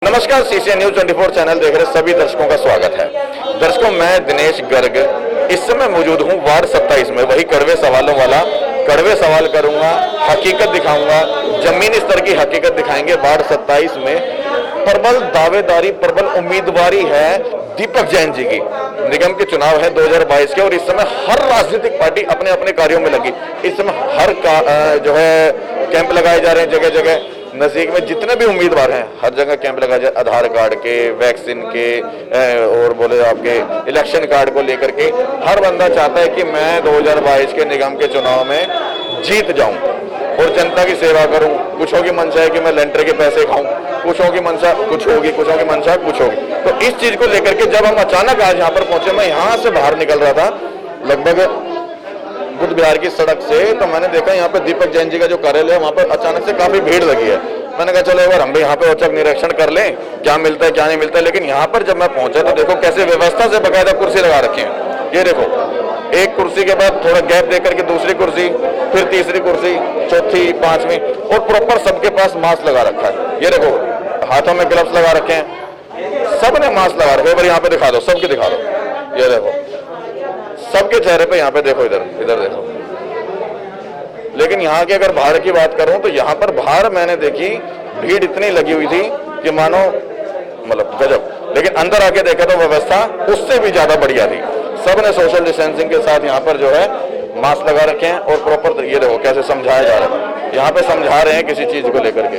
नमस्कार, CCN news 24 channel देख रहे सभी दर्शकों का स्वागत है। दर्शकों, मैं दिनेश गर्ग इस समय मौजूद हूं वार्ड 27 में। वही कड़वे सवालों वाला कड़वे सवाल करूंगा, हकीकत दिखाऊंगा, जमीनी स्तर की हकीकत दिखाएंगे। वार्ड 27 में प्रबल दावेदारी, प्रबल उम्मीदवारी है दीपक जैन जी की। निगम के चुनाव है 2022 के और इस समय हर राजनीतिक पार्टी अपने अपने कार्यों में लगी। इस समय हर जो है कैंप लगाए जा रहे हैं, जगह जगह नजदीक में जितने भी उम्मीदवार हैं हर जगह कैंप लगाए जाए, आधार कार्ड के, वैक्सीन के और बोले आपके इलेक्शन कार्ड को लेकर के। हर बंदा चाहता है कि मैं 2022 के निगम के चुनाव में जीत जाऊं और जनता की सेवा करूं। कुछों की मंशा है कि मैं लेंटर के पैसे खाऊं, कुछों की मंशा कुछ होगी, कुछों की मंशा कुछ होगी। तो इस चीज को लेकर के जब हम अचानक आज यहाँ पर पहुंचे, मैं यहाँ से बाहर निकल रहा था लगभग बुद्ध विहार की सड़क से, तो मैंने देखा यहाँ पे दीपक जैन जी का जो कार्यालय है वहाँ पर अचानक से काफी भीड़ लगी है। मैंने कहा चलो एक बार हम भी यहाँ पे औचक निरीक्षण कर लें, क्या मिलता है क्या नहीं मिलता है। लेकिन यहाँ पर जब मैं पहुंचा तो देखो कैसे व्यवस्था से बकायदा कुर्सी लगा रखे हैं। ये देखो, एक कुर्सी के बाद थोड़ा गैप दे करके दूसरी कुर्सी, फिर तीसरी कुर्सी, चौथी, पांचवी, और प्रॉपर सबके पास मास्क लगा रखा है। ये देखो, हाथों में ग्लव्स लगा रखे हैं, सबने मास्क लगा रखे हैं। यहाँ पे दिखा दो, सबके दिखा दो, ये देखो सबके चेहरे पे, यहाँ पे देखो, इधर इधर देखो। लेकिन यहाँ की अगर बाहर की बात करूं तो यहाँ पर बाहर मैंने देखी भीड़ इतनी लगी हुई थी कि मानो मतलब गजब। लेकिन अंदर आके देखा तो व्यवस्था उससे भी ज्यादा बढ़िया थी। सबने सोशल डिस्टेंसिंग के साथ यहाँ पर जो है मास्क लगा रखे हैं और प्रॉपर ये देखो कैसे समझाया जा रहा है। यहाँ पे समझा रहे हैं किसी चीज को लेकर के।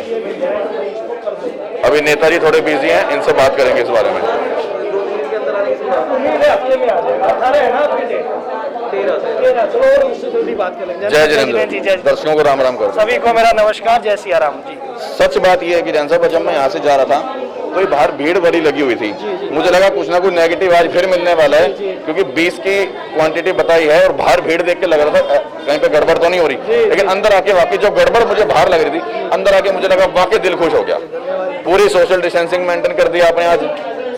अभी नेताजी थोड़े बिजी हैं, इनसे बात करेंगे इस बारे में। जय जिनेंद्र, दर्शकों को राम राम करो। सभी को मेरा नमस्कार, जय सिया राम जी। सच बात यह है कि जनसभा जब मैं यहाँ से जा रहा था तो ये बाहर भीड़ बड़ी लगी हुई थी। मुझे लगा कुछ ना कुछ नेगेटिव आज फिर मिलने वाला है, क्योंकि 20 की क्वांटिटी बताई है और बाहर भीड़ देख के लग रहा था कहीं पे गड़बड़ तो नहीं हो रही। लेकिन अंदर आके वाकई जो गड़बड़ मुझे बाहर लग रही थी, अंदर आके मुझे लगा वाकई दिल खुश हो गया। पूरी सोशल डिस्टेंसिंग मेंटेन कर दिया आपने। आज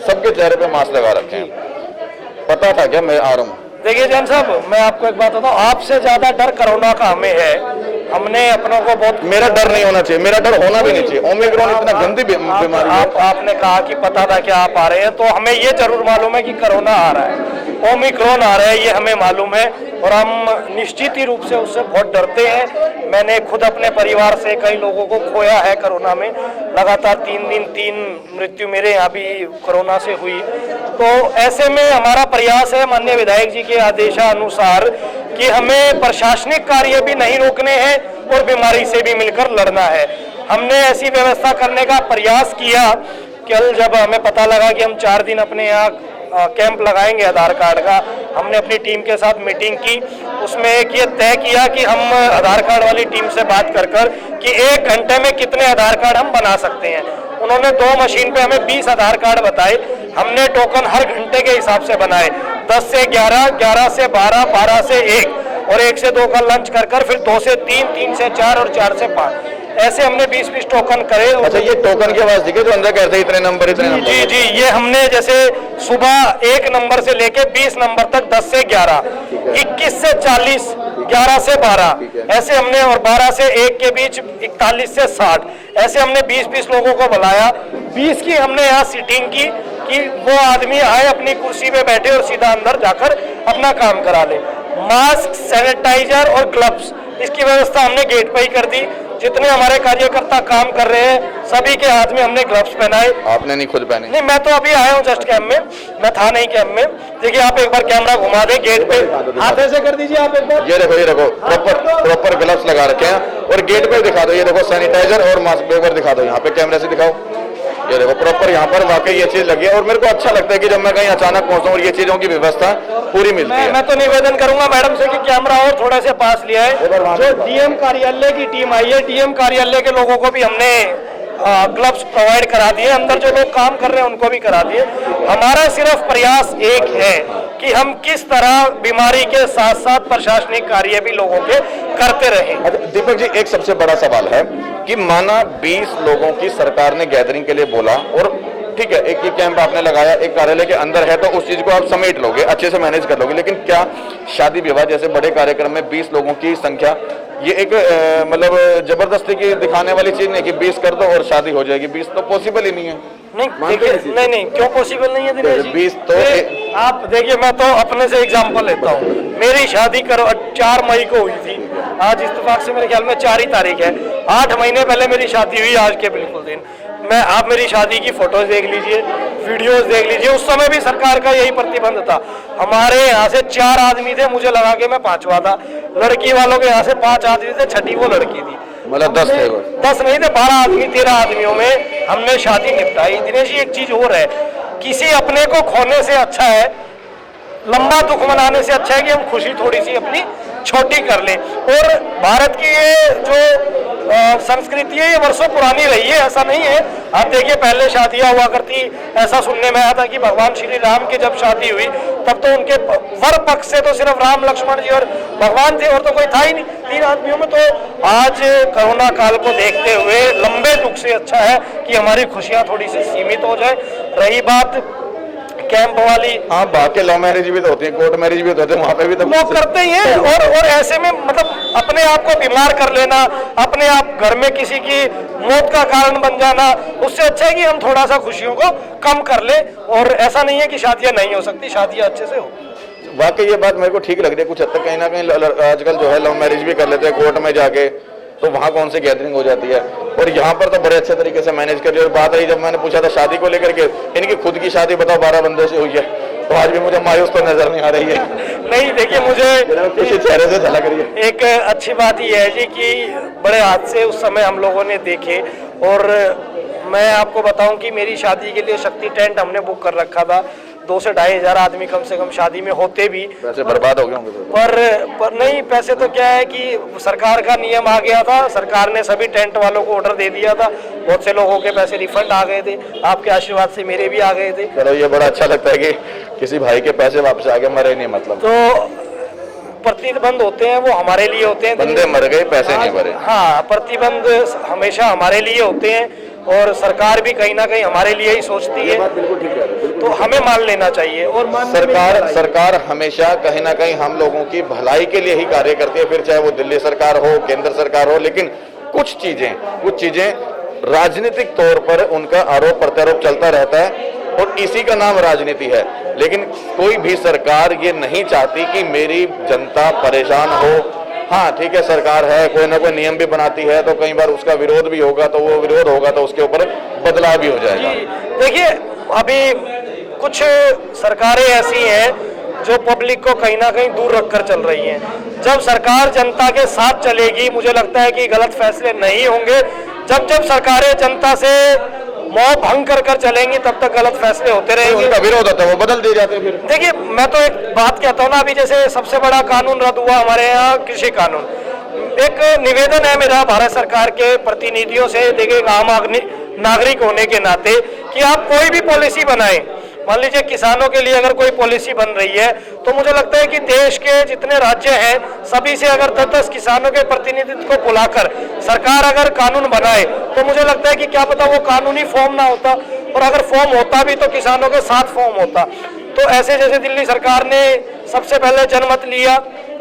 सबके चेहरे पे मास्क लगा रखे हैं। पता था क्या मैं आ रहा हूँ? देखिए जैन साहब, मैं आपको एक बात बताऊं, आपसे ज्यादा डर कोरोना का हमें है। हमने अपनों को बहुत, मेरा डर नहीं होना चाहिए, मेरा डर होना भी नहीं चाहिए। ओमिक्रॉन इतना गंदी बीमारी है। आपने कहा कि पता था कि आप आ रहे हैं, तो हमें ये जरूर मालूम है कि कोरोना आ रहा है, ओमिक्रॉन आ रहा है, ये हमें मालूम है और हम निश्चित ही रूप से उससे बहुत डरते हैं। मैंने खुद अपने परिवार से कई लोगों को खोया है कोरोना में। लगातार 3 दिन 3 मृत्यु मेरे यहाँ भी कोरोना से हुई। तो ऐसे में हमारा प्रयास है माननीय विधायक जी के आदेशानुसार कि हमें प्रशासनिक कार्य भी नहीं रोकने हैं और बीमारी से भी मिलकर लड़ना है। हमने ऐसी व्यवस्था करने का प्रयास किया। कल जब हमें पता लगा कि हम 4 दिन अपने यहाँ कैंप लगाएंगे आधार कार्ड का, हमने अपनी टीम के साथ मीटिंग की। उसमें एक ये तय किया कि हम आधार कार्ड वाली टीम से बात कर कि 1 घंटे में कितने आधार कार्ड हम बना सकते हैं। उन्होंने 2 मशीन पे हमें 20 आधार कार्ड बताए। हमने टोकन हर घंटे के हिसाब से बनाए, 10 से 11, 11 से 12, 12 से 1 और 1 से 2 का लंच कर फिर 2 से 3, 3 से 4 और 4 से 5, ऐसे हमने 20-20 टोकन करे। अच्छा, ये टोकन की आवाज दिखे जो अंदर कैसे इतने नंबर इतने नंबर? जी जी, ये हमने जैसे सुबह 1 नंबर से लेके 20 नंबर तक, 10 से 11, 21 से 40, 11 से 12 ऐसे हमने, और 12 से 1 के बीच 41 से 60, ऐसे हमने 20-20 लोगों को बुलाया। 20 की हमने यहाँ सीटिंग की कि वो आदमी आए, अपनी कुर्सी पे बैठे और सीधा अंदर जाकर अपना काम करा ले। मास्क, सैनिटाइजर और ग्लव्स, इसकी व्यवस्था हमने गेट पे ही कर दी। जितने हमारे कार्यकर्ता काम कर रहे हैं सभी के हाथ में हमने ग्लव्स पहनाए। आपने नहीं खुद पहने? नहीं, मैं तो अभी आया हूँ जस्ट कैंप में, मैं था नहीं कैंप में। देखिए आप एक बार कैमरा घुमा दे गेट पे, हाथ ऐसे कर दीजिए आप एक बार। ये देखो प्रॉपर ग्लव्स लगा रखे हैं और गेट पे दिखा दो। ये देखो सैनिटाइजर और मास्क एक बार दिखा दो, यहाँ पे कैमरे से दिखाओ। ये देखो प्रॉपर यहाँ पर वाकई ये चीज लगी है और मेरे को अच्छा लगता है कि जब मैं कहीं अचानक पहुंचता हूँ और ये चीजों की व्यवस्था पूरी मिलती है। मैं तो निवेदन करूंगा मैडम से कि कैमरा और थोड़े से पास लिया है। जो डीएम कार्यालय की टीम आई है, डीएम कार्यालय के लोगों को भी हमने ग्लव्स प्रोवाइड करा दिए, अंदर जो लोग काम कर रहे हैं उनको भी करा दिए। हमारा सिर्फ प्रयास एक है कि हम किस तरह बीमारी के साथ साथ प्रशासनिक कार्य भी लोगों के करते रहें। दीपक जी, एक सबसे बड़ा सवाल है कि माना 20 लोगों की सरकार ने गैदरिंग के लिए बोला और ठीक है, एक ही कैंप आपने लगाया, एक कार्यालय के अंदर है तो उस चीज को आप समेट लोगे, अच्छे से मैनेज कर लोगे। लेकिन क्या शादी विवाह जैसे बड़े कार्यक्रम में 20 लोगों की संख्या, ये एक मतलब जबरदस्ती की दिखाने वाली चीज नहीं कि 20 कर दो और शादी हो जाएगी? 20 तो पॉसिबल ही नहीं है। नहीं मानते देखिए, हैं इसी नहीं नहीं, क्यों पॉसिबल नहीं है दिनेश जी? 20 तो आप देखिए, मैं तो अपने से एग्जांपल लेता हूँ। मेरी शादी करो 4 मई को हुई थी, आज इत्तेफाक से मेरे ख्याल में 4 ही तारीख है। 8 महीने पहले मेरी शादी हुई, आज के बिल्कुल दिन। आप मेरी शादी की फोटोज देख लीजिए, वीडियोस देख लीजिए, उस समय भी सरकार का यही प्रतिबंध था। हमारे यहाँ से 4 आदमी थे, मुझे लगा के मैं 5वां था। लड़की वालों के यहाँ से 5 आदमी थे, 6ठी वो लड़की थी। मतलब 10 थे वो। 10 नहीं थे, 12 आदमी, 13 आदमियों में हमने शादी निपटाई। दिनेश जी, एक चीज और है, किसी अपने को खोने से अच्छा है, लंबा दुख मनाने से अच्छा है कि हम खुशी थोड़ी सी अपनी छोटी कर लें। और भारत की ये जो संस्कृति है, ये वर्षों पुरानी रही है, ऐसा नहीं है। आप देखिए, पहले शादियां हुआ करती, ऐसा सुनने में आया था कि भगवान श्री राम की जब शादी हुई तब तो उनके वर पक्ष से तो सिर्फ राम, लक्ष्मण जी और भगवान थे, और तो कोई था ही नहीं 3 आदमियों में। तो आज कोरोना काल को देखते हुए लंबे दुख से अच्छा है कि हमारी खुशियां थोड़ी सी सीमित हो जाए। रही बात कैंप वाली, हाँ, बाकी लव मैरिज भी तो होती है, कोर्ट मैरिज भी तो होते हैं, वहाँ पे भी तो वो करते ही हैं। और ऐसे में मतलब अपने आप को बीमार कर लेना, अपने आप घर में किसी की मौत का कारण बन जाना, उससे अच्छा है कि हम थोड़ा सा खुशियों को कम कर ले। और ऐसा नहीं है कि शादियां नहीं हो सकती, शादियां अच्छे से हो। वाकई ये बात मेरे को ठीक लग रही है कुछ हद तक। कहीं ना कहीं आजकल जो है लव मैरिज भी कर लेते हैं कोर्ट में जाके, तो वहाँ कौन सी गैदरिंग हो जाती है। और यहाँ पर तो बड़े अच्छे तरीके से मैनेज कर लिया। और बात रही, जब मैंने पूछा था शादी को लेकर के, इनकी खुद की शादी बताओ 12 बंदों से हुई है, तो आज भी मुझे मायूस तो नजर नहीं आ रही है। नहीं देखिए, मुझे किसी चेहरे से झलक रही है। एक अच्छी बात यह है जी कि बड़े हादसे उस समय हम लोगों ने देखे। और मैं आपको बताऊं कि मेरी शादी के लिए शक्ति टेंट हमने बुक कर रखा था। 2 से 2.5 हज़ार आदमी कम से कम शादी में होते भी, पैसे बर्बाद हो गए होंगे। पर नहीं, पैसे तो क्या है कि सरकार का नियम आ गया था, सरकार ने सभी टेंट वालों को ऑर्डर दे दिया था। बहुत से लोगों के पैसे रिफंड आ गए थे, आपके आशीर्वाद से मेरे भी आ गए थे। चलो, ये बड़ा अच्छा लगता है कि किसी भाई के पैसे वापस आ गए, मरे नहीं। मतलब तो प्रतिबंध होते हैं वो हमारे लिए होते हैं, बंदे मर गए, पैसे नहीं भरे। हाँ, प्रतिबंध हमेशा हमारे लिए होते हैं, और सरकार भी कहीं ना कहीं हमारे लिए ही सोचती है, बिल्कुल ठीक है। तो हमें मान लेना चाहिए। और सरकार हमेशा कहीं ना कहीं हम लोगों की भलाई के लिए ही कार्य करती है, फिर चाहे वो दिल्ली सरकार हो, केंद्र सरकार हो। लेकिन कुछ चीजें राजनीतिक तौर पर उनका आरोप प्रत्यारोप चलता रहता है, और इसी का नाम राजनीति है। लेकिन कोई भी सरकार ये नहीं चाहती कि मेरी जनता परेशान हो। हाँ ठीक है, सरकार है, कोई ना कोई नियम भी बनाती है, तो कई बार उसका विरोध भी होगा, तो वो विरोध होगा तो उसके ऊपर बदलाव भी हो जाएगा। देखिए, अभी कुछ सरकारें ऐसी हैं जो पब्लिक को कहीं ना कहीं दूर रखकर चल रही हैं। जब सरकार जनता के साथ चलेगी, मुझे लगता है कि गलत फैसले नहीं होंगे। जब सरकारें जनता से मोह भंग कर चलेंगी, तब तक गलत फैसले होते रहेंगे। उनका विरोध होता है, वो बदल दिए जाते हैं। फिर देखिए, मैं तो एक बात कहता हूँ ना, अभी जैसे सबसे बड़ा कानून रद्द हुआ हमारे यहाँ, कृषि कानून। एक निवेदन है मेरा भारत सरकार के प्रतिनिधियों से, देखिए आम नागरिक होने के नाते, कि आप कोई भी पॉलिसी बनाएं, मान लीजिए किसानों के लिए अगर कोई पॉलिसी बन रही है, तो मुझे लगता है कि देश के जितने राज्य हैं सभी से अगर 10-10 किसानों के प्रतिनिधित्व को बुलाकर सरकार अगर कानून बनाए, तो मुझे लगता है कि क्या पता वो कानूनी फॉर्म ना होता, और अगर फॉर्म होता भी तो किसानों के साथ फॉर्म होता। तो ऐसे जैसे दिल्ली सरकार ने सबसे पहले जनमत लिया,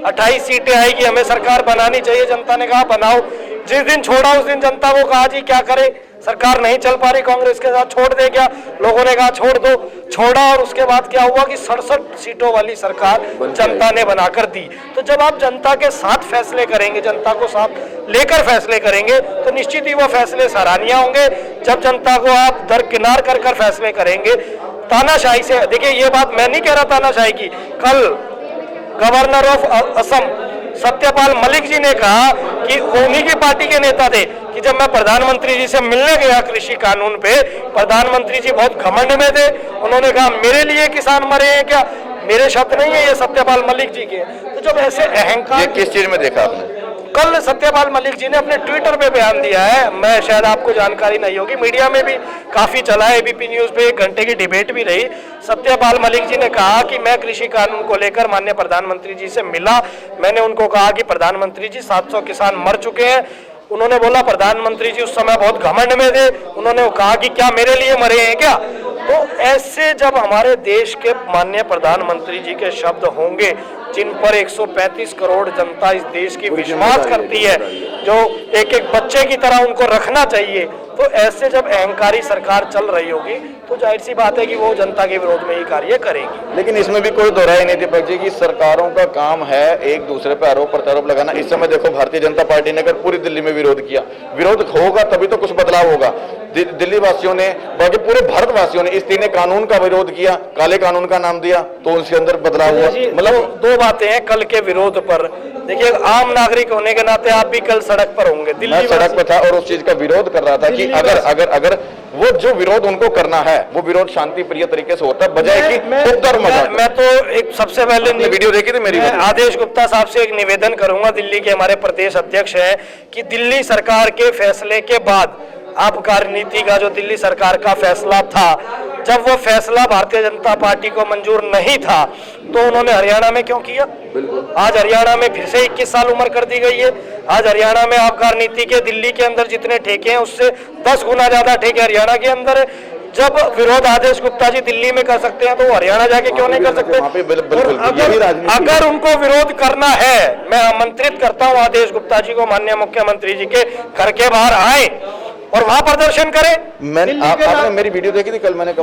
28 सीटें आई कि हमें सरकार बनानी चाहिए, जनता ने कहा बनाओ। जिस दिन छोड़ा उस दिन जनता को कहा जी क्या करे, सरकार नहीं चल पा रही कांग्रेस के साथ, छोड़ दे क्या, लोगों ने कहा छोड़ दो, छोड़ा। और उसके बाद क्या हुआ कि 67 सीटों वाली सरकार जनता ने बनाकर दी। तो जब आप जनता के साथ फैसले करेंगे, जनता को साथ लेकर फैसले करेंगे, तो निश्चित ही वो फैसले सराहनीय होंगे। जब जनता को आप दरकिनार कर फैसले करेंगे, तानाशाही से, देखिए ये बात मैं नहीं कह रहा तानाशाही की, कल गवर्नर ऑफ असम सत्यपाल मलिक जी ने कहा कि उन्हीं की पार्टी के नेता थे कि जब मैं प्रधानमंत्री जी से मिलने गया कृषि कानून पे, प्रधानमंत्री जी बहुत घमंड में थे। उन्होंने कहा मेरे लिए किसान मरे हैं क्या, मेरे शब्द नहीं है, ये सत्यपाल मलिक जी के। तो जब ऐसे अहंकार, ये किस चीज में देखा आपने? कल सत्यपाल मलिक जी ने अपने ट्विटर पे बयान दिया है, मैं शायद आपको जानकारी नहीं होगी, मीडिया में भी काफी चला है, एबीपी न्यूज पे 1 घंटे की डिबेट भी रही। सत्यपाल मलिक जी ने कहा कि मैं कृषि कानून को लेकर माननीय प्रधानमंत्री जी से मिला, मैंने उनको कहा कि प्रधानमंत्री जी 700 किसान मर चुके हैं। उन्होंने बोला प्रधानमंत्री जी उस समय बहुत घमंड में थे, उन्होंने कहा कि क्या मेरे लिए मरे हैं क्या। तो ऐसे जब हमारे देश के माननीय प्रधानमंत्री जी के शब्द होंगे, जिन पर 135 करोड़ जनता इस देश की विश्वास करती है, जो एक एक बच्चे की तरह उनको रखना चाहिए, तो ऐसे जब अहंकारी सरकार चल रही होगी तो जाहिर सी बात है कि वो जनता के विरोध में ही कार्य करेगी। लेकिन इसमें भी कोई दोहराई नहीं दीपक जी कि सरकारों का काम है एक दूसरे पर आरोप प्रत्यारोप लगाना। इस समय देखो भारतीय जनता पार्टी ने अगर पूरी दिल्ली में विरोध किया, विरोध होगा तभी तो कुछ बदलाव होगा। दिल्ली वासियों ने, बल्कि पूरे भारतवासियों ने इस तीन कानून का विरोध किया, काले कानून का नाम दिया, तो उसके अंदर बदलाव हुआ। मतलब दो बातें हैं कल के विरोध पर। देखिए, आम नागरिक होने के नाते आप भी कल सड़क पर होंगे। दिल्ली सड़क पर था और उस चीज का विरोध कर रहा था कि अगर वो जो विरोध उनको करना है वो विरोध शांति प्रिय तरीके से होता है, बजाय कि मैं तो एक सबसे पहले वीडियो देखी थी मेरी, आदेश गुप्ता साहब से एक निवेदन करूंगा, दिल्ली के हमारे प्रदेश अध्यक्ष हैं, कि दिल्ली सरकार के फैसले के बाद आबकारी नीति का जो दिल्ली सरकार का फैसला था, जब वो फैसला भारतीय जनता पार्टी को मंजूर नहीं था तो उन्होंने हरियाणा में क्यों किया? आज हरियाणा में फिर से 21 साल उम्र कर दी गई है। आज हरियाणा में आबकारी नीति के दिल्ली के अंदर जितने ठेके हैं उससे 10 गुना ज्यादा ठेके हरियाणा के अंदर है। जब विरोध आदेश गुप्ता जी दिल्ली में कर सकते हैं तो वो हरियाणा जाके क्यों नहीं कर सकते? अगर उनको विरोद करना है, मैं आमंत्रित करता हूं आदेश गुप्ता जी को, माननीय मुख्यमंत्री जी के घर के बाहर आए और वहां प्रदर्शन करें। आपने मेरी वीडियो देखी थी कल? मैंने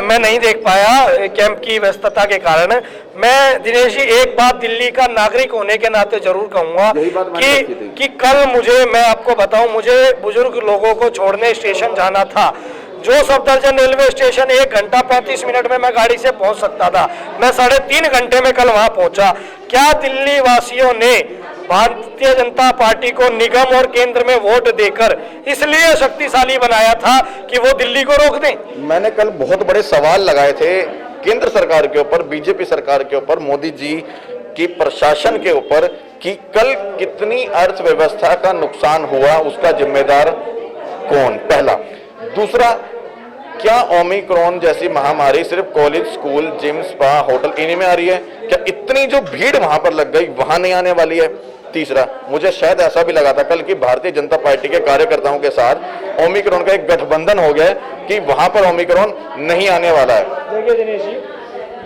मैं नहीं देख पाया कैंप की व्यस्तता के कारण। मैं दिनेश जी एक बात दिल्ली का नागरिक होने के नाते जरूर कहूंगा कि कल मैं आपको बताऊं, मुझे बुजुर्ग लोगों को छोड़ने स्टेशन जाना था। जो सफदरजंग रेलवे स्टेशन 1 घंटा 35 मिनट में मैं गाड़ी से पहुंच सकता था, मैं 3.5 घंटे में कल वहां पहुंचा। क्या दिल्ली वासियों ने भारतीय जनता पार्टी को निगम और केंद्र में वोट देकर इसलिए शक्तिशाली बनाया था कि वो दिल्ली को रोक दें? मैंने कल बहुत बड़े सवाल लगाए थे केंद्र सरकार के ऊपर, बीजेपी सरकार के ऊपर, मोदी जी की प्रशासन के ऊपर, कि कल कितनी अर्थव्यवस्था का नुकसान हुआ, उसका जिम्मेदार कौन? पहला। दूसरा, क्या ओमिक्रॉन जैसी महामारी सिर्फ college, school, gym, spa, hotel इन्हीं में आ रही है? क्या इतनी जो भीड़ वहां पर लग गई वहां नहीं आने वाली है? तीसरा, मुझे शायद ऐसा भी लगा था कल कि भारतीय जनता पार्टी के कार्यकर्ताओं के साथ ओमिक्रॉन का एक गठबंधन हो गया कि वहां पर ओमिक्रॉन नहीं आने वाला है। देखिए दिनेश जी,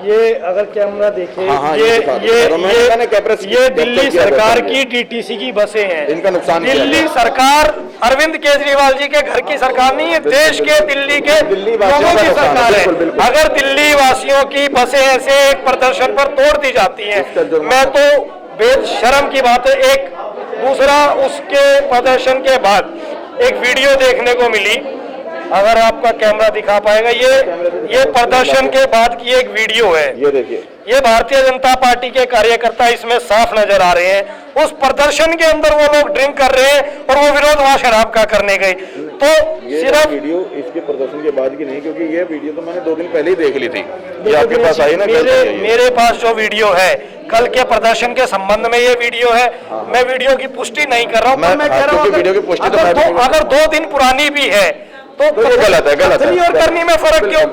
ये अगर कैमरा देखें, ये दिल्ली सरकार की डीटीसी की बसें हैं। इनका नुकसान दिल्ली सरकार अरविंद केजरीवाल जी के घर की सरकार नहीं है, देश के दिल्ली के लोगों की सरकार है। अगर दिल्ली वासियों की बसें ऐसे एक प्रदर्शन पर तोड़ दी जाती हैं, मैं तो बेशर्म की बात है। एक दूसरा, उसके प्रदर्शन के बाद एक वीडियो देखने को मिली, अगर आपका कैमरा दिखा पाएगा, ये प्रदर्शन के बाद की एक वीडियो है। ये देखिए, ये भारतीय जनता पार्टी के कार्यकर्ता इसमें साफ नजर आ रहे हैं। उस प्रदर्शन के अंदर वो लोग ड्रिंक कर रहे हैं और वो विरोध वहां शराब का करने गए। तो सिर्फ वीडियो इसके प्रदर्शन के बाद की नहीं, क्योंकि ये वीडियो तो मैंने 2 दिन पहले ही देख ली थी। ये आपके पास आई ना? मेरे पास जो वीडियो है कल के प्रदर्शन के संबंध में, ये वीडियो है। मैं वीडियो की पुष्टि नहीं कर रहा हूँ, मैं कह रहा हूँ अगर 2 दिन पुरानी भी है तो ये गलत है, गलत है। और करनी में फर्क क्यों?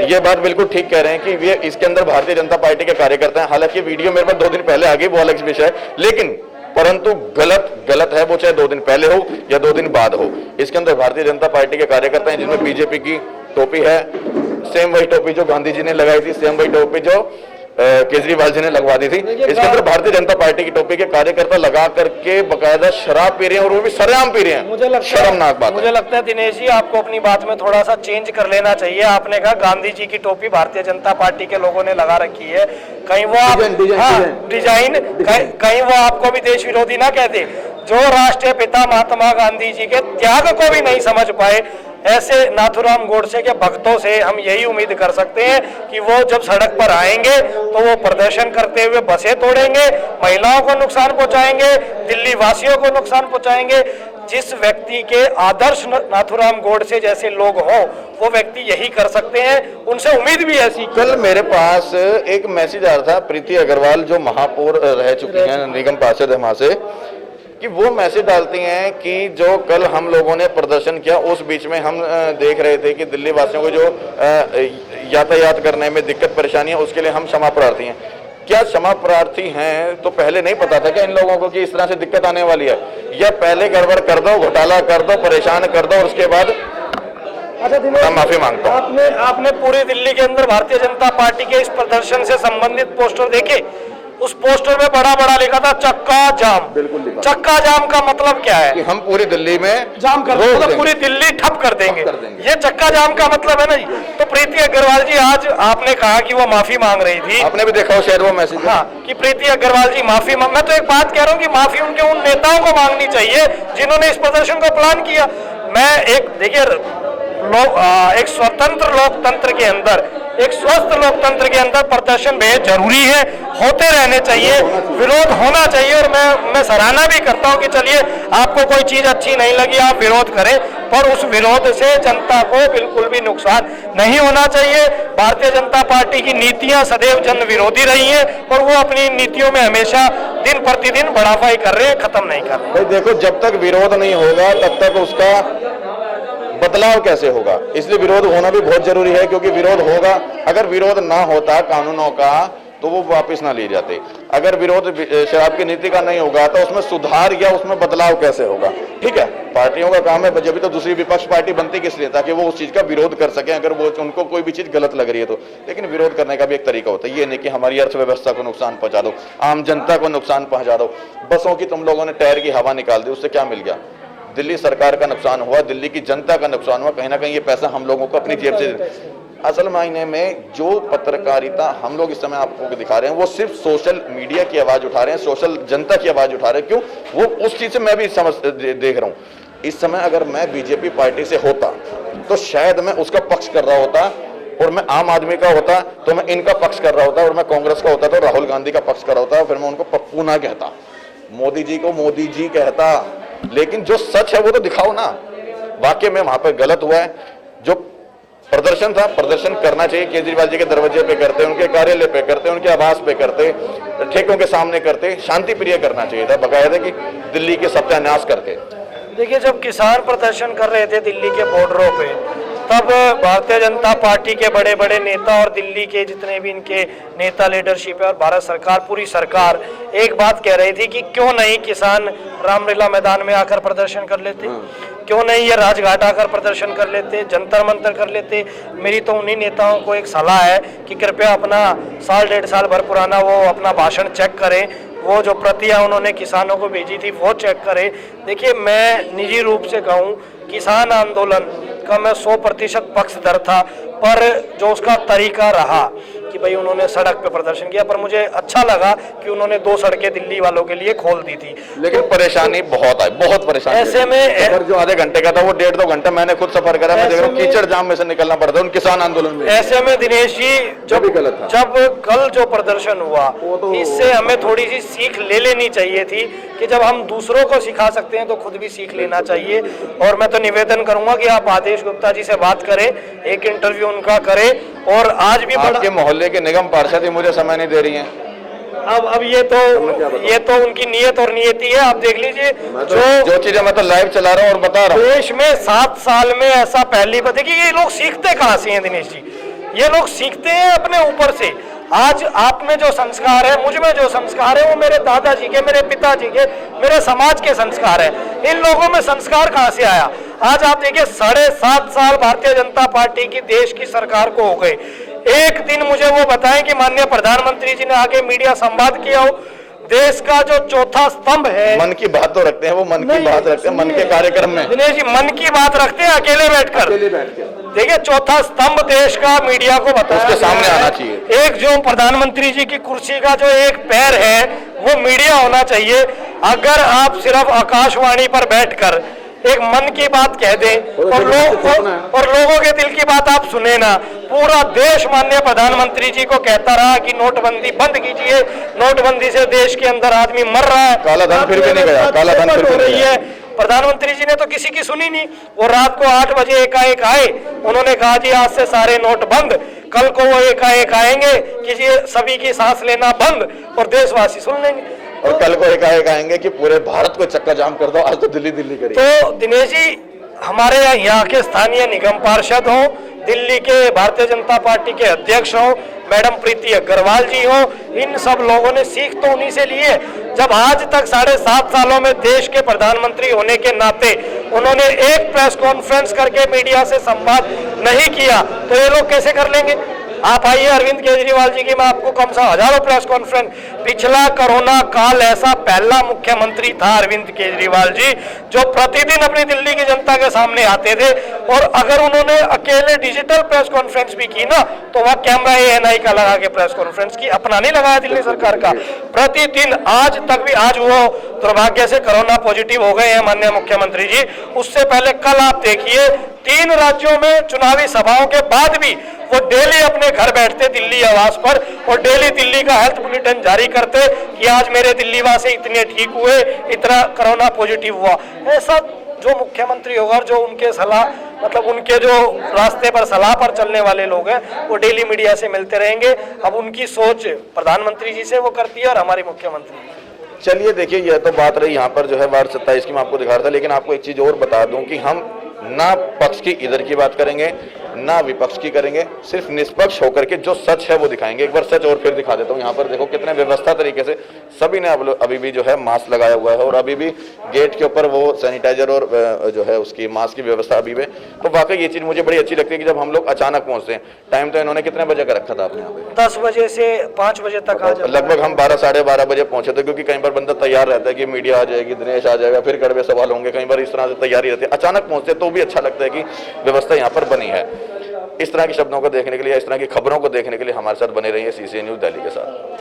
ये बात बिल्कुल ठीक कह रहे हैं कि ये इसके अंदर भारतीय जनता पार्टी के कार्यकर्ता हैं। हालांकि वीडियो मेरे पास 2 दिन पहले आ गई, वो अलग विषय है, लेकिन परंतु गलत है वो, चाहे 2 दिन पहले हो या 2 दिन बाद हो। इसके अंदर भारतीय जनता पार्टी के कार्यकर्ता हैं, जिनमें बीजेपी की टोपी है, सेम वही टोपी जो गांधी जी ने लगाई थी, सेम वही टोपी जो केजरीवाल जी ने लगवा दी थी। इसके अंदर भारतीय जनता पार्टी की टोपी के कार्यकर्ता लगा करके बकायदा शराब पी रहे हैं, और वो भी सरेआम पी रहे हैं। शर्मनाक बात। मुझे लगता है दिनेश जी, आपको अपनी बात में थोड़ा सा चेंज कर लेना चाहिए। आपने कहा गांधी जी की टोपी भारतीय जनता पार्टी के लोगों ने लगा रखी है, कहीं वो डिजाइन कहीं वो आपको भी देश विरोधी ना कहते। जो राष्ट्रीय पिता महात्मा गांधी जी के त्याग को भी नहीं समझ पाए, ऐसे नाथूराम गोडसे के भक्तों से हम यही उम्मीद कर सकते हैं कि वो जब सड़क पर आएंगे तो वो प्रदर्शन करते हुए बसें तोड़ेंगे, महिलाओं को नुकसान पहुंचाएंगे, दिल्ली वासियों को नुकसान पहुंचाएंगे। जिस व्यक्ति के आदर्श नाथूराम गोडसे जैसे लोग हों, वो व्यक्ति यही कर सकते हैं, उनसे उम्मीद भी ऐसी। कल मेरे पास एक मैसेज आ रहा था, प्रीति अग्रवाल जो महापौर रह चुकी हैं, निगम पार्षद है वहां से, कि वो मैसेज डालती हैं कि जो कल हम लोगों ने प्रदर्शन किया उस बीच में हम देख रहे थे कि दिल्ली वासियों को जो यातायात करने में दिक्कत परेशानी है, उसके लिए हम क्षमा प्रार्थी हैं। क्या क्षमा प्रार्थी हैं? तो पहले नहीं पता था क्या इन लोगों को कि इस तरह से दिक्कत आने वाली है? या पहले गड़बड़ कर दो, घोटाला कर दो, परेशान कर दो और उसके बाद अच्छा दिनेश, मैं माफी मांगता हूँ। आपने पूरी दिल्ली के अंदर भारतीय जनता पार्टी के इस प्रदर्शन से संबंधित पोस्टर देखे? उस पोस्टर में बड़ा बड़ा लिखा था चक्का जाम। बिल्कुल लिखा। चक्का जाम का मतलब क्या है? कि हम पूरी दिल्ली में जाम कर देंगे, मतलब पूरी दिल्ली ठप कर देंगे। ये चक्का जाम का मतलब है ना जी। तो प्रीति अग्रवाल जी, आज आपने कहा कि वो माफी मांग रही थी, आपने भी देखा हो शायद वो मैसेज। हाँ, कि प्रीति अग्रवाल जी माफी मैं तो एक बात कह रहा हूँ कि माफी उनके उन नेताओं को मांगनी चाहिए जिन्होंने इस प्रदर्शन को प्लान किया। मैं एक देखिए एक स्वतंत्र लोकतंत्र के अंदर, एक स्वस्थ लोकतंत्र के अंदर प्रदर्शन बेहद जरूरी है, होते रहने चाहिए, विरोध होना चाहिए। और मैं सराहना भी करता हूं कि चलिए आपको कोई चीज अच्छी नहीं लगी आप विरोध करें, पर उस विरोध से जनता को बिल्कुल भी नुकसान नहीं होना चाहिए। भारतीय जनता पार्टी की नीतियां सदैव जन विरोधी रही हैं और वो अपनी नीतियों में हमेशा दिन प्रतिदिन बढ़ाफाई कर रहे हैं, खत्म नहीं कर रहे। भाई देखो, जब तक विरोध नहीं होगा तब तक उसका बदलाव कैसे होगा? इसलिए विरोध होना भी बहुत जरूरी है, क्योंकि विरोध होगा, अगर विरोध ना होता कानूनों का तो वो वापस ना लिए जाते। अगर विरोध शराब की नीति का नहीं होगा तो उसमें सुधार या उसमें बदलाव कैसे होगा? ठीक है, पार्टियों का काम है, जब भी तो दूसरी विपक्ष पार्टी बनती किस लिए? ताकि वो उस चीज का विरोध कर सके, अगर वो उनको कोई भी चीज गलत लग रही है तो। लेकिन विरोध करने का भी एक तरीका होता है, ये नहीं कि हमारी अर्थव्यवस्था को नुकसान पहुंचा दो, आम जनता को नुकसान पहुंचा दो। बसों की तुम लोगों ने टायर की हवा निकाल दी, उससे क्या मिल गया? दिल्ली सरकार का नुकसान हुआ, दिल्ली की जनता का नुकसान हुआ। कहीं ना कहीं ये पैसा हम लोगों को अपनी जेब से। असल मायने में जो पत्रकारिता हम लोग इस समय आपको दिखा रहे हैं, वो सिर्फ सोशल मीडिया की आवाज उठा रहे हैं, सोशल जनता की आवाज उठा रहे हैं। क्यों? वो उस चीज से मैं भी समझ देख रहा हूं। इस समय अगर मैं बीजेपी पार्टी से होता तो शायद मैं उसका पक्ष कर रहा होता, और मैं आम आदमी का होता तो मैं इनका पक्ष कर रहा होता, और मैं कांग्रेस का होता तो राहुल गांधी का पक्ष कर रहा होता। फिर मैं उनको पप्पू ना कहता, मोदी जी को मोदी जी कहता। लेकिन जो सच है वो तो दिखाओ ना। वाकई में वहां पर गलत हुआ है। जो प्रदर्शन था, प्रदर्शन करना चाहिए, केजरीवाल जी के दरवाजे पे करते, उनके कार्यालय पे करते, उनके आवास पे करते, ठेकों के सामने करते, शांति प्रिय करना चाहिए था, बकायदा कि दिल्ली के सत्यानाश करके। देखिए, जब किसान प्रदर्शन कर रहे थे दिल्ली के बॉर्डरों पे, तब भारतीय जनता पार्टी के बड़े बड़े नेता और दिल्ली के जितने भी इनके नेता लीडरशिप है और भारत सरकार, पूरी सरकार एक बात कह रही थी कि क्यों नहीं किसान रामलीला मैदान में आकर प्रदर्शन कर लेते, क्यों नहीं ये राजघाट आकर प्रदर्शन कर लेते, जंतर मंतर कर लेते। मेरी तो उन्हीं नेताओं को एक सलाह है कि कृपया अपना साल डेढ़ साल भर पुराना वो अपना भाषण चेक करें, वो जो प्रतियां उन्होंने किसानों को भेजी थी वो चेक करें। देखिए, मैं निजी रूप से कहूँ, किसान आंदोलन का मैं 100% पक्षधर था, पर जो उसका तरीका रहा कि भाई उन्होंने सड़क पे प्रदर्शन किया, पर मुझे अच्छा लगा कि उन्होंने 2 सड़कें दिल्ली वालों के लिए खोल दी थी। लेकिन परेशानी बहुत आई, बहुत परेशानी। ऐसे में सफर जो आधे घंटे का था वो 1.5-2 घंटा मैंने खुद सफर करा। मैं देख रहा हूँ कीचड़ जाम में से निकलना पड़ता है उन किसान आंदोलन में। ऐसे में दिनेश जी, जब कल जो प्रदर्शन हुआ, इससे हमें थोड़ी सी सीख ले लेनी चाहिए थी कि जब हम दूसरों को सिखा सकते हैं तो खुद भी सीख लेना चाहिए। और मैं तो निवेदन करूंगा कि आप आदेश गुप्ता जी से बात करें, एक इंटरव्यू उनका करें। और आज भी आपके मोहल्ले के निगम पार्षद ही मुझे समय नहीं दे रही हैं। अब ये तो उनकी नीयत और नियति है। आप देख लीजिए, जो चीजें मैं तो लाइव चला रहा हूँ और बता रहा हूँ। देश में 7 साल में ऐसा पहली बार। देखिए, ये लोग सीखते कहाँ से हैं दिनेश जी? ये लोग सीखते हैं अपने ऊपर से। आज आप में जो संस्कार है, मुझ में जो संस्कार है, वो मेरे दादाजी के, मेरे पिताजी के, मेरे समाज के संस्कार है। इन लोगों में संस्कार कहाँ से आया? आज आप देखिए, 7.5 साल भारतीय जनता पार्टी की देश की सरकार को हो गए। एक दिन मुझे वो बताएं कि माननीय प्रधानमंत्री जी ने आगे मीडिया संवाद किया हो। देश का जो चौथा स्तंभ है, मन की बात तो रखते हैं, वो मन की बात रखते हैं मन के कार्यक्रम में। दिनेश जी, मन की बात रखते हैं अकेले बैठकर। देखिए, चौथा स्तंभ देश का मीडिया को बताया, उसके सामने आना चाहिए। एक जो प्रधानमंत्री जी की कुर्सी का जो एक पैर है वो मीडिया होना चाहिए। अगर आप सिर्फ आकाशवाणी पर बैठकर एक मन की बात कह दें और लोगों के दिल की बात आप सुने ना, पूरा देश माननीय प्रधानमंत्री जी को कहता रहा कि नोटबंदी बंद कीजिए, नोटबंदी से देश के अंदर आदमी मर रहा है, काला धन फिर भी नहीं गया, काला धन फिर भी नहीं है। प्रधानमंत्री जी ने तो किसी की सुनी नहीं। वो रात को 8 बजे एकाएक आए, उन्होंने कहा जी आज से सारे नोट बंद। कल को वो एकाएक आएंगे कि जी सभी की सांस लेना बंद, और देशवासी सुन लेंगे। और कल को एकाएक आएंगे कि पूरे भारत को चक्का जाम कर दो, आज तो दिल्ली दिल्ली करिए। तो दिनेश जी, हमारे यहाँ के स्थानीय निगम पार्षद हों, दिल्ली के भारतीय जनता पार्टी के अध्यक्ष हों, मैडम प्रीति अग्रवाल जी हो, इन सब लोगों ने सीख तो उन्हीं से ली है। जब आज तक 7.5 सालों में देश के प्रधानमंत्री होने के नाते उन्होंने एक प्रेस कॉन्फ्रेंस करके मीडिया से संवाद नहीं किया, तो ये लोग कैसे कर लेंगे? आप आइए अरविंद केजरीवाल जी की, मैं आपको कम से हजारों प्रेस कॉन्फ्रेंस, पिछला कोरोना काल ऐसा पहला मुख्यमंत्री था अरविंद केजरीवाल जी जो प्रतिदिन अपनी दिल्ली की जनता के सामने आते थे, और अगर उन्होंने अकेले डिजिटल प्रेस कॉन्फ्रेंस भी की ना तो वह कैमरा ANI का लगा के प्रेस कॉन्फ्रेंस की, अपना नहीं लगाया दिल्ली सरकार का। प्रतिदिन आज तक भी, आज वो दुर्भाग्य से कोरोना पॉजिटिव हो गए हैं माननीय मुख्यमंत्री जी, उससे पहले कल आप देखिए 3 राज्यों में चुनावी सभाओं के बाद भी वो डेली अपने घर बैठते दिल्ली आवास पर और डेली दिल्ली का हेल्थ बुलेटिन जारी करते कि आज मेरे दिल्ली वासी इतने ठीक हुए, इतना कोरोना पॉजिटिव हुआ। ऐसा जो मुख्यमंत्री होगा, जो उनके सलाह, मतलब उनके जो रास्ते पर सलाह पर चलने वाले लोग हैं, वो डेली मीडिया से मिलते रहेंगे। अब उनकी सोच प्रधानमंत्री जी से वो करती है और हमारी मुख्यमंत्री। चलिए देखिए, यह तो बात रही यहाँ पर जो है वार्ड 27 की, मैं आपको दिखा रहा था, लेकिन आपको एक चीज और बता दूं कि हम ना पक्ष की इधर की बात करेंगे ना विपक्ष की करेंगे, सिर्फ निष्पक्ष होकर के जो सच है वो दिखाएंगे। एक बार सच और फिर दिखा देता हूँ। यहाँ पर देखो कितने व्यवस्था तरीके से सभी ने अभी भी जो है मास्क लगाया हुआ है, और अभी भी गेट के ऊपर वो सैनिटाइजर और जो है उसकी मास्क की व्यवस्था अभी भी। तो वाकई ये चीज मुझे बड़ी अच्छी लगती है कि जब हम लोग अचानक पहुंचते हैं, टाइम तो इन्होंने कितने बजे का रखा था आपने यहाँ पे? 10 बजे से 5 बजे तक आ जाए, लगभग हम 12 साढ़े 12 बजे पहुंचे थे, क्योंकि कई बार बंदा तैयार रहता है कि मीडिया आ जाएगी, दिनेश आ जाएगा, फिर कड़वे सवाल होंगे, कई बार इस तरह से तैयारी रहती है। अचानक पहुंचते तो भी अच्छा लगता है कि व्यवस्था यहाँ पर बनी है। इस तरह के शब्दों को देखने के लिए, इस तरह की खबरों को देखने के लिए हमारे साथ बने रहिए CCA न्यूज़ दिल्ली के साथ।